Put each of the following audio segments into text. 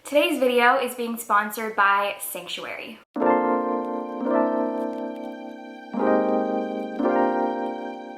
Today's video is being sponsored by Sanctuary.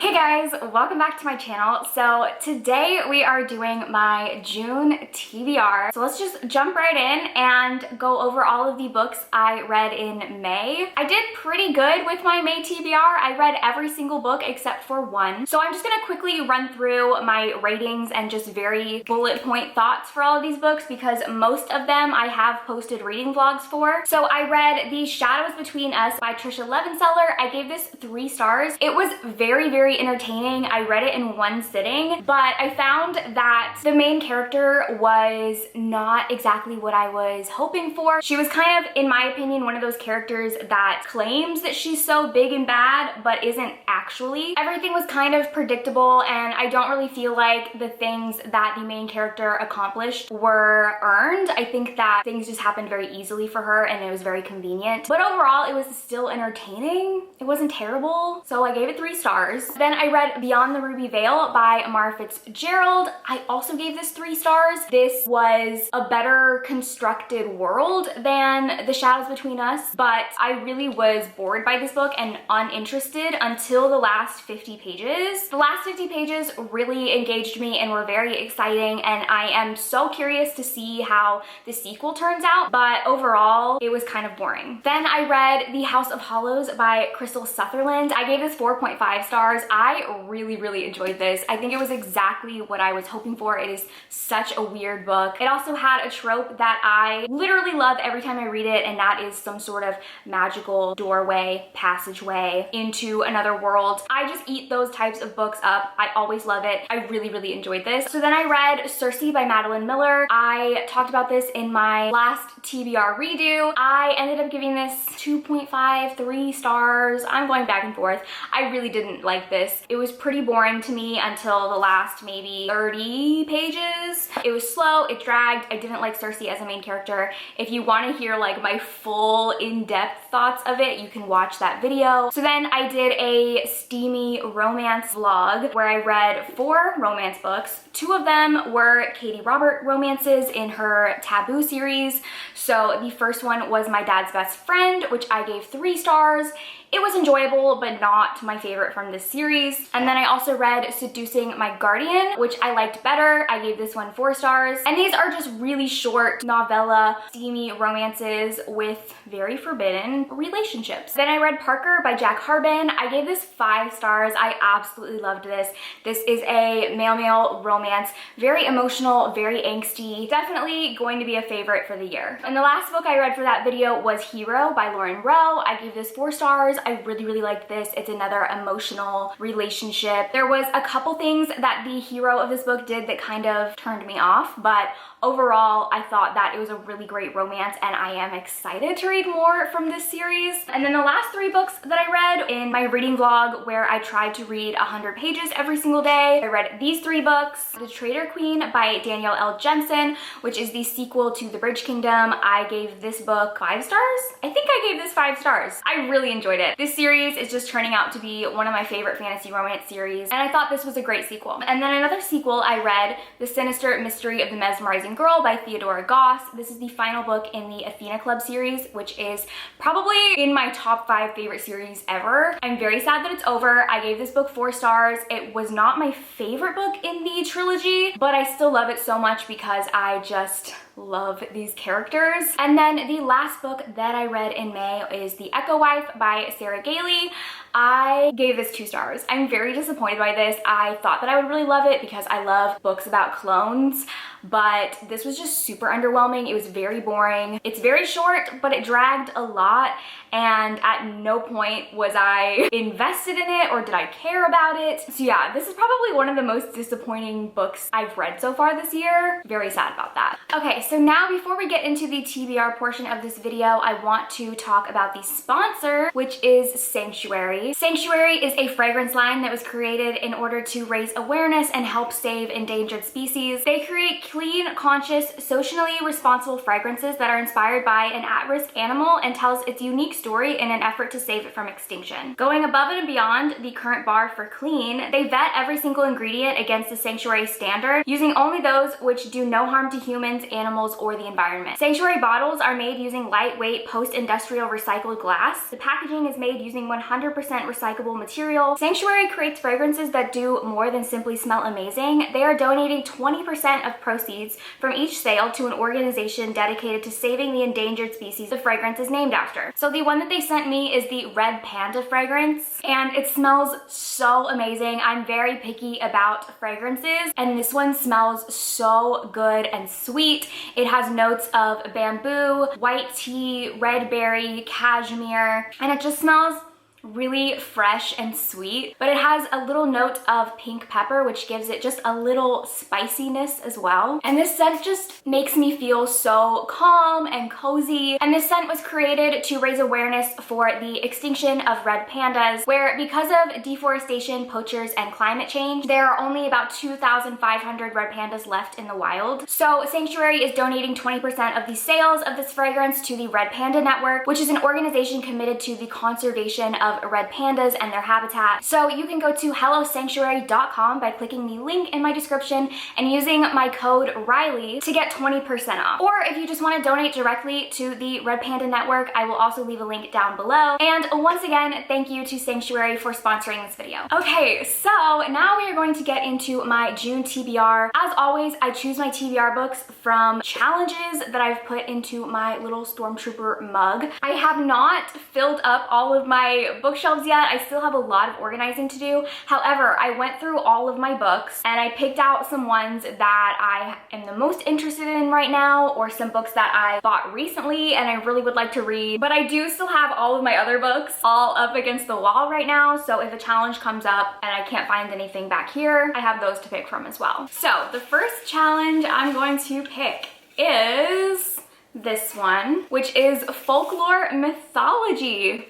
Hey guys, welcome back to my channel. So today we are doing my June TBR. So let's just jump right in and go over all of the books I read in May. I did pretty good with my May TBR. I read every single book except for one. So I'm just gonna quickly run through my ratings and just very bullet point thoughts for all of these books because most of them I have posted reading vlogs for. So I read The Shadows Between Us by Trisha Levenseller. I gave this 3 stars. It was very entertaining. I read it in one sitting, but I found that the main character was not exactly what I was hoping for. She was kind of, in my opinion, one of those characters that claims that she's so big and bad, but isn't actually. Everything was kind of predictable, and I don't really feel like the things that the main character accomplished were earned. I think that things just happened very easily for her, and it was very convenient. But overall, it was still entertaining. It wasn't terrible, so I gave it 3 stars. Then I read Beyond the Ruby Veil by Amara Fitzgerald. I also gave this 3 stars. This was a better constructed world than The Shadows Between Us, but I really was bored by this book and uninterested until the last 50 pages. The last 50 pages really engaged me and were very exciting, and I am so curious to see how the sequel turns out, but overall, it was kind of boring. Then I read The House of Hollows by Crystal Sutherland. I gave this 4.5 stars. I really enjoyed this. I think it was exactly what I was hoping for. It is such a weird book. It also had a trope that I literally love every time I read it, and that is some sort of magical doorway, passageway into another world. I just eat those types of books up. I always love it. I really enjoyed this. So then I read Circe by Madeline Miller. I talked about this in my last TBR redo. I ended up giving this 2.5, 3 stars. I'm going back and forth. I really didn't like this. It was pretty boring to me until the last maybe 30 pages. It was slow, it dragged. I didn't like Circe as a main character. If you want to hear like my full in-depth thoughts of it, you can watch that video. So then I did a steamy romance vlog where I read 4 romance books. 2 of them were Katie Robert romances in her Taboo series. So the first one was My Dad's Best Friend, which I gave 3 stars. It was enjoyable, but not my favorite from this series. And then I also read Seducing My Guardian, which I liked better. I gave this one 4 stars. And these are just really short novella, steamy romances with very forbidden relationships. Then I read Parker by Jack Harbin. I gave this 5 stars. I absolutely loved this. This is a male-male romance, very emotional, very angsty. Definitely going to be a favorite for the year. And the last book I read for that video was Hero by Lauren Rowe. I gave this 4 stars. I really liked this. It's another emotional relationship. There was a couple things that the hero of this book did that kind of turned me off, but overall, I thought that it was a really great romance, and I am excited to read more from this series. And then the last 3 books that I read in my reading vlog, where I tried to read 100 pages every single day, I read these 3 books. The Traitor Queen by Danielle L. Jensen, which is the sequel to The Bridge Kingdom. I gave this book 5 stars? I think I gave this 5 stars. I really enjoyed it. This series is just turning out to be one of my favorite fantasy romance series, and I thought this was a great sequel. And then another sequel I read, The Sinister Mystery of the Mesmerizing Girl by Theodora Goss. This is the final book in the Athena Club series, which is probably in my top 5 favorite series ever. I'm very sad that it's over. I gave this book 4 stars. It was not my favorite book in the trilogy, but I still love it so much because I just love these characters. And then the last book that I read in May is The Echo Wife by Sarah Gailey. I gave this 2 stars. I'm very disappointed by this. I thought that I would really love it because I love books about clones, but this was just super underwhelming. It was very boring. It's very short, but it dragged a lot, and at no point was I invested in it or did I care about it. So yeah, this is probably one of the most disappointing books I've read so far this year. Very sad about that. Okay, so now before we get into the TBR portion of this video, I want to talk about the sponsor, which is Sanctuary. Sanctuary. Sanctuary is a fragrance line that was created in order to raise awareness and help save endangered species. They create clean, conscious, socially responsible fragrances that are inspired by an at-risk animal and tells its unique story in an effort to save it from extinction. Going above and beyond the current bar for clean, they vet every single ingredient against the Sanctuary standard, using only those which do no harm to humans, animals, or the environment. Sanctuary bottles are made using lightweight post-industrial recycled glass. The packaging is made using 100% recyclable material. Sanctuary creates fragrances that do more than simply smell amazing. They are donating 20% of proceeds from each sale to an organization dedicated to saving the endangered species the fragrance is named after. So the one that they sent me is the Red Panda fragrance, and it smells so amazing. I'm very picky about fragrances, and this one smells so good and sweet. It has notes of bamboo, white tea, red berry, cashmere, and it just smells really fresh and sweet, but it has a little note of pink pepper, which gives it just a little spiciness as well. And this scent just makes me feel so calm and cozy. And this scent was created to raise awareness for the extinction of red pandas, where because of deforestation, poachers, and climate change, there are only about 2,500 red pandas left in the wild. So Sanctuary is donating 20% of the sales of this fragrance to the Red Panda Network, which is an organization committed to the conservation of red pandas and their habitat. So you can go to hellosanctuary.com by clicking the link in my description and using my code Riley to get 20% off. Or if you just want to donate directly to the Red Panda Network, I will also leave a link down below. And once again, thank you to Sanctuary for sponsoring this video. Okay, so now we are going to get into my June TBR. As always, I choose my TBR books from challenges that I've put into my little Stormtrooper mug. I have not filled up all of my bookshelves yet. I still have a lot of organizing to do. However, I went through all of my books and I picked out some ones that I am the most interested in right now, or some books that I bought recently and I really would like to read. But I do still have all of my other books all up against the wall right now, so if a challenge comes up and I can't find anything back here, I have those to pick from as well. So the first challenge I'm going to pick is this one, which is folklore mythology.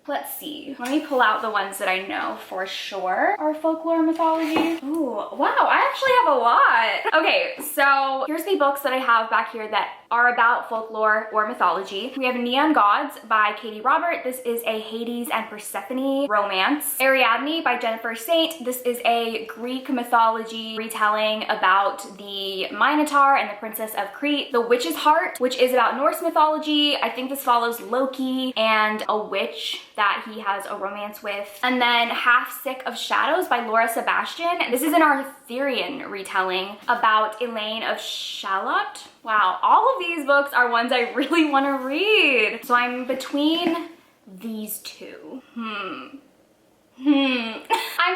Let's see. Let me pull out the ones that I know for sure are folklore mythology. Ooh, wow, I actually have a lot. Okay, so here's the books that I have back here that are about folklore or mythology. We have Neon Gods by Katie Robert. This is a Hades and Persephone romance. Ariadne by Jennifer Saint. This is a Greek mythology retelling about the Minotaur and the Princess of Crete. The Witch's Heart, which is about Norse mythology. I think this follows Loki and a witch that he has a romance with. And then Half Sick of Shadows by Laura Sebastian. This is an Arthurian retelling about Elaine of Shalott. Wow, all of these books are ones I really want to read. So I'm between these two. I'm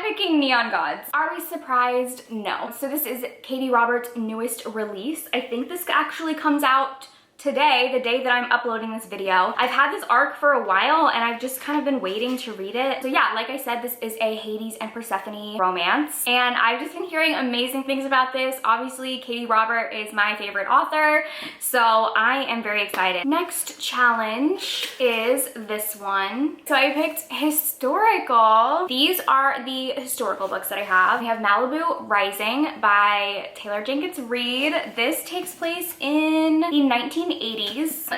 picking Neon Gods. Are we surprised? No. So this is Katie Roberts' newest release. I think this actually comes out today, the day that I'm uploading this video. I've had this arc for a while and I've just kind of been waiting to read it. So yeah, like I said, this is a Hades and Persephone romance, and I've just been hearing amazing things about this. Obviously, Katie Robert is my favorite author, so I am very excited. Next challenge is this one. So I picked historical. These are the historical books that I have. We have Malibu Rising by Taylor Jenkins Reid. This takes place in the 1980s.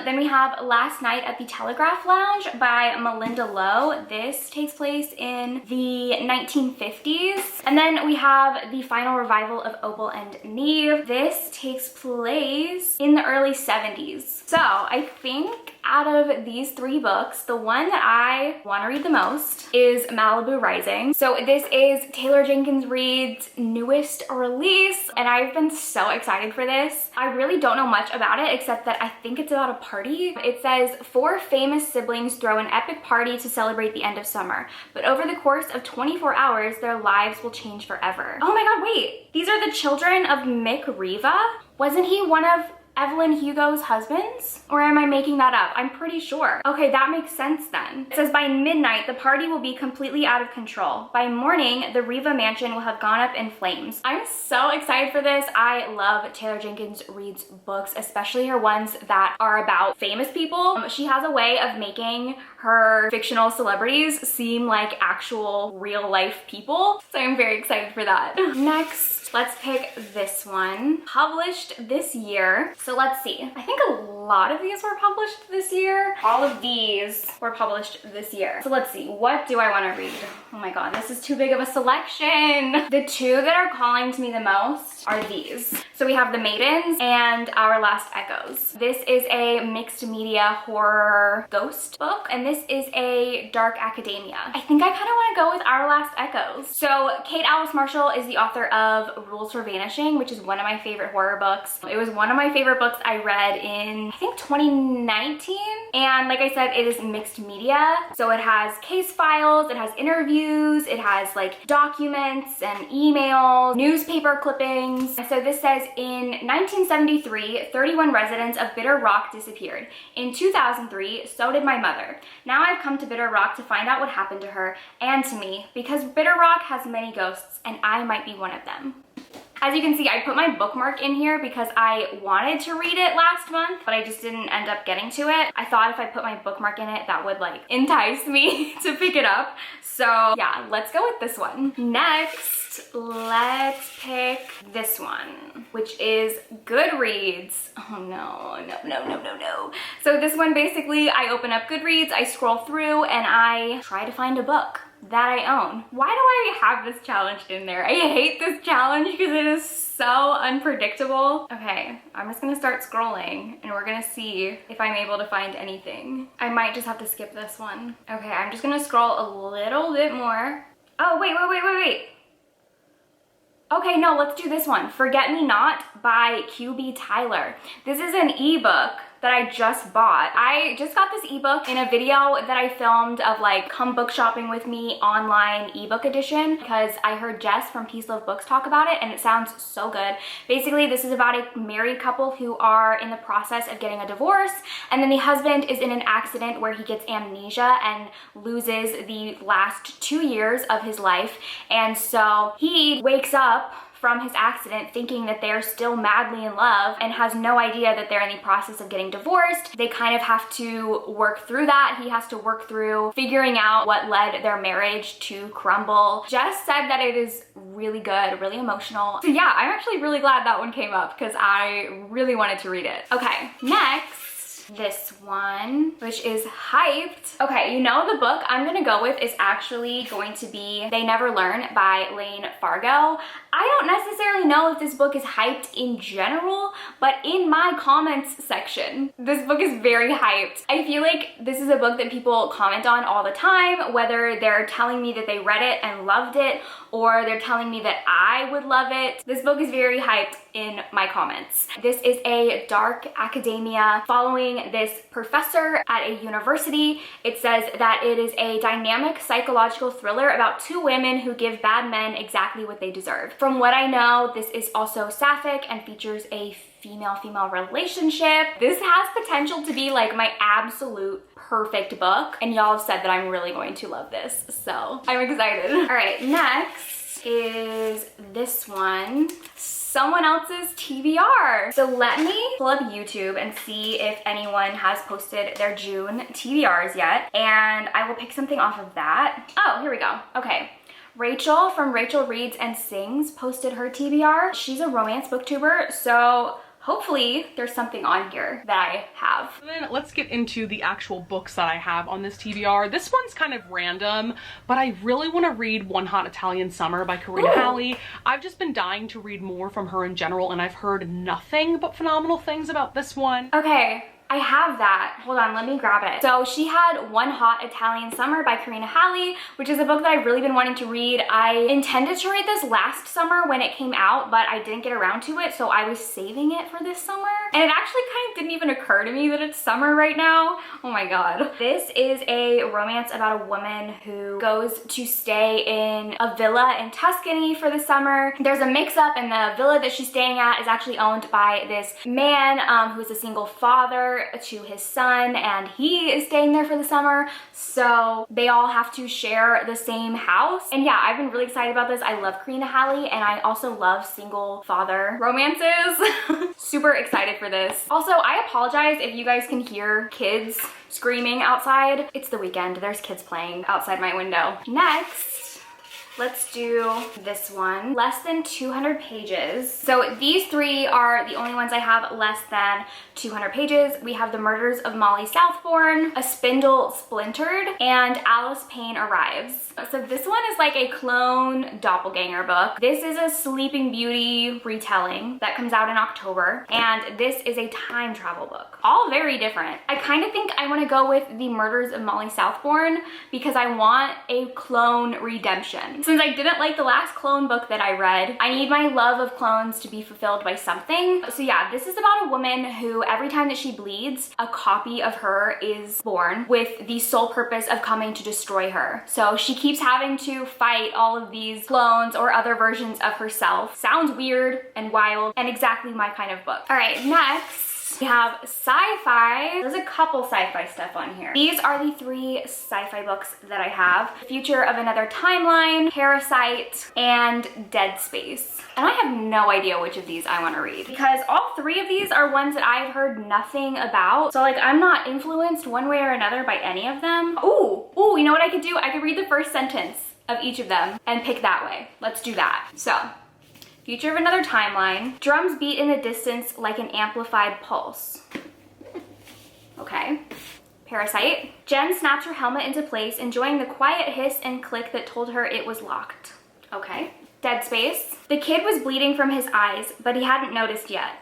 Then we have Last Night at the Telegraph Lounge by Melinda Lowe. This takes place in the 1950s. And then we have The Final Revival of Opal and Neve. This takes place in the early 70s. So I think out of these three books, the one that I want to read the most is Malibu Rising. So this is Taylor Jenkins Reid's newest release, and I've been so excited for this. I really don't know much about it except that I think it's about a party. It says 4 famous siblings throw an epic party to celebrate the end of summer, but over the course of 24 hours, their lives will change forever. Oh my god, wait, these are the children of Mick Riva? Wasn't he one of Evelyn Hugo's husbands? Or am I making that up? I'm pretty sure. Okay, that makes sense then. It says by midnight, the party will be completely out of control. By morning, the Riva mansion will have gone up in flames. I'm so excited for this. I love Taylor Jenkins Reid's books, especially her ones that are about famous people. She has a way of making her fictional celebrities seem like actual real life people. So I'm very excited for that. Next, let's pick this one. Published this year. So let's see. I think a lot of these were published this year. All of these were published this year. So let's see. What do I want to read? Oh my god, this is too big of a selection. The two that are calling to me the most are these. So we have The Maidens and Our Last Echoes. This is a mixed media horror ghost book, and this is a dark academia. I think I kind of want to go with Our Last Echoes. So Kate Alice Marshall is the author of Rules for Vanishing, which is one of my favorite horror books. It was one of my favorite books I read in, I think, 2019. And like I said, it is mixed media. So it has case files, it has interviews, it has like documents and emails, newspaper clippings. And so this says, in 1973, 31 residents of Bitter Rock disappeared. In 2003, so did my mother. Now I've come to Bitter Rock to find out what happened to her and to me, because Bitter Rock has many ghosts and I might be one of them. As you can see, I put my bookmark in here because I wanted to read it last month, but I just didn't end up getting to it. I thought if I put my bookmark in it, that would like entice me to pick it up. So yeah, let's go with this one. Next, let's pick this one, which is Goodreads. Oh no, no, no, no, no, no. So this one, basically, I open up Goodreads, I scroll through, and I try to find a book that I own. Why do I have this challenge in there? I hate this challenge because it is so unpredictable. Okay, I'm just gonna start scrolling and we're gonna see if I'm able to find anything. I might just have to skip this one. Okay, I'm just gonna scroll a little bit more. Oh, wait. Okay, no, let's do this one. Forget Me Not by QB Tyler. This is an ebook that I just bought. I just got this ebook in a video that I filmed of like come book shopping with me online ebook edition, because I heard Jess from Peace Love Books talk about it and it sounds so good. Basically, this is about a married couple who are in the process of getting a divorce, and then the husband is in an accident where he gets amnesia and loses the last 2 years of his life. And so he wakes up from his accident thinking that they're still madly in love and has no idea that they're in the process of getting divorced. They kind of have to work through that. He has to work through figuring out what led their marriage to crumble. Jess said that it is really good, really emotional. So yeah, I'm actually really glad that one came up because I really wanted to read it. Okay, next, this one, which is hyped. Okay, you know, the book I'm gonna go with is actually going to be They Never Learn by Lane Fargo. I don't necessarily know if this book is hyped in general, but in my comments section, this book is very hyped. I feel like this is a book that people comment on all the time, whether they're telling me that they read it and loved it, or they're telling me that I would love it. This book is very hyped in my comments. This is a dark academia following this professor at a university. It says that it is a dynamic psychological thriller about two women who give bad men exactly what they deserve. From what I know, this is also sapphic and features a female-female relationship. This has potential to be like my absolute perfect book, and y'all have said that I'm really going to love this, so I'm excited. All right, next is this one, someone else's TBR. So let me pull up YouTube and see if anyone has posted their June TBRs yet, and I will pick something off of that. Oh, here we go. Okay. Rachel from Rachel Reads and Sings posted her TBR. She's a romance booktuber, so hopefully there's something on here that I have. Then let's get into the actual books that I have on this TBR. This one's kind of random, but I really want to read One Hot Italian Summer by Karina Halley. I've just been dying to read more from her in general, and I've heard nothing but phenomenal things about this one. Okay, I have that. Hold on, let me grab it. So she had One Hot Italian Summer by Karina Halle, which is a book that I've really been wanting to read. I intended to read this last summer when it came out, but I didn't get around to it, so I was saving it for this summer. And it actually kind of didn't even occur to me that it's summer right now. Oh my god. This is a romance about a woman who goes to stay in a villa in Tuscany for the summer. There's a mix-up, and the villa that she's staying at is actually owned by this man who's a single father to his son, and he is staying there for the summer, so they all have to share the same house. And yeah, I've been really excited about this. I love Karina Halle, and I also love single father romances. Super excited for this. Also, I apologize if you guys can hear kids screaming outside. It's the weekend. There's kids playing outside my window. Next, let's do this one. Less than 200 pages. So these three are the only ones I have less than 200 pages. We have The Murders of Molly Southbourne, A Spindle Splintered, and Alice Payne Arrives. So this one is like a clone doppelganger book. This is a Sleeping Beauty retelling that comes out in October, and this is a time travel book. All very different. I kind of think I want to go with The Murders of Molly Southbourne because I want a clone redemption. Since I didn't like the last clone book that I read, I need my love of clones to be fulfilled by something. So yeah, this is about a woman who every time that she bleeds, a copy of her is born with the sole purpose of coming to destroy her. So she keeps having to fight all of these clones or other versions of herself. Sounds weird and wild and exactly my kind of book. All right, next we have sci-fi. There's a couple sci-fi stuff on here. These are the three sci-fi books that I have. Future of Another Timeline, Parasite, and Dead Space. And I have no idea which of these I want to read because all three of these are ones that I've heard nothing about. So like I'm not influenced one way or another by any of them. Ooh, you know what I could do? I could read the first sentence of each of them and pick that way. Let's do that. So, Future of Another Timeline. Drums beat in the distance like an amplified pulse. Okay. Parasite. Jen snapped her helmet into place, enjoying the quiet hiss and click that told her it was locked. Okay. Dead Space. The kid was bleeding from his eyes, but he hadn't noticed yet.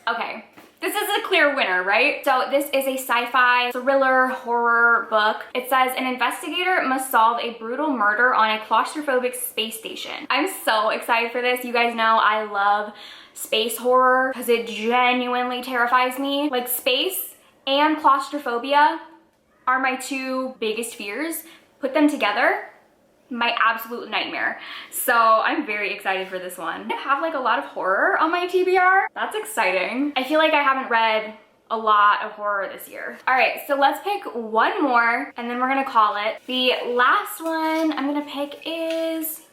Okay. This is a clear winner, right? So this is a sci-fi thriller horror book. It says an investigator must solve a brutal murder on a claustrophobic space station. I'm so excited for this. You guys know I love space horror because it genuinely terrifies me. Like space and claustrophobia are my two biggest fears. Put them together, my absolute nightmare. So I'm very excited for this one. I have like a lot of horror on my TBR. That's exciting. I feel like I haven't read a lot of horror this year. All right, so let's pick one more and then we're gonna call it. The last one I'm gonna pick is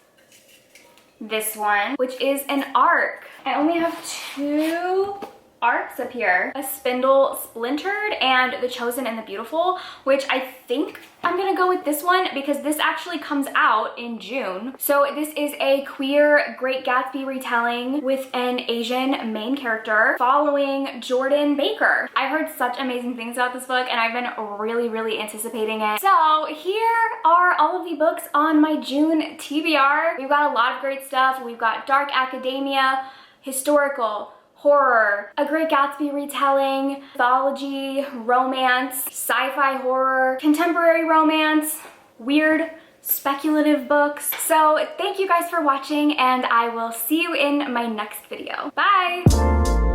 this one, which is an arc. I only have two arcs up here. A Spindle Splintered and The Chosen and the Beautiful, which I think I'm gonna go with this one because this actually comes out in June. So this is a queer Great Gatsby retelling with an Asian main character following Jordan Baker. I've heard such amazing things about this book and I've been really anticipating it. So here are all of the books on my June TBR. We've got a lot of great stuff. We've got dark academia, historical, horror, a Great Gatsby retelling, mythology, romance, sci-fi horror, contemporary romance, weird speculative books. So thank you guys for watching and I will see you in my next video. Bye!